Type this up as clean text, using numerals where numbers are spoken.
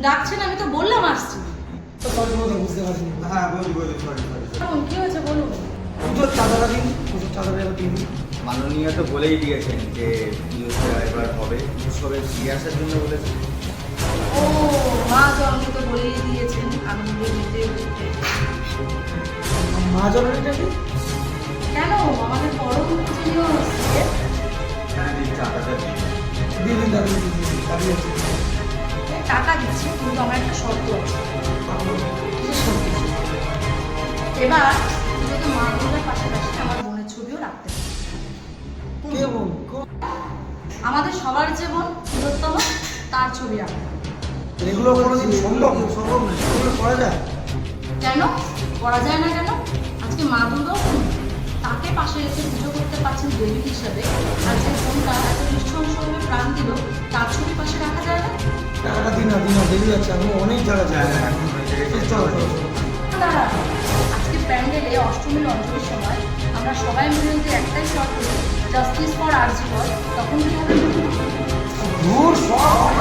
ডাকছেন, আমি তো বললাম আসছি। সরি বলতে বুঝতে পারছি না। হ্যাঁ বলি সরি কি হয়েছে বলুন। পুজোর চাঁদাটা দিন, পুজোর চাঁদাটা এবার দিন। মাননীয় তো বলেই দিয়েছেন যে পুজোটা এবার হবে, উৎসবে ফিরে আসার জন্য বলেছেন। ও মা জন্মে তো বলেই দিয়েছেন আনন্দে মেতে উঠতে। মা জননীটা কি? কেন আমাদের পরম পূজনীয় হচ্ছে হ্যাঁ দিন চাঁদাটা দিন। দিয়ে দিন দাঁড়িয়ে দিন, দাঁড়িয়ে আছে। টাকা দিচ্ছি, কিন্তু আমার একটা শর্ত আছে। কিসের সঙ্গে? এবার পুজোতে মা দুর্গার পাশাপাশি আমার বোনের ছবিও রাখতে হবে। কে বোন? আমাদের সবার যে বোন পুজোত্তম, তার ছবি রাখতে হবে। এগুলো কোনোদিন সম্ভব না, এগুলো করা যায়? কেন করা যায় না কেন? আজকে মা দুর্গাও বোন, তাকে পাশে রেখে পুজো করতে পারছেন দেবী হিসাবে, আর যে বোনটা এত নৃশংসভাবে প্রাণ দিল তার ছবি পাশে রাখা যায় না? টাকাটা দিন না, দেরি যাচ্ছে, আমি অনেক জায়গা যাই। এখন হয়ে গেছে। চলো চলো চলো। দাঁড়া, আজকে প্যান্ডেলে অষ্টমীর অঞ্জলির সময় আমরা সবাই মিলে যদি একটাই শট করি, জাস্টিস ফর আরজি কর, তখন কি হবে? দূর সব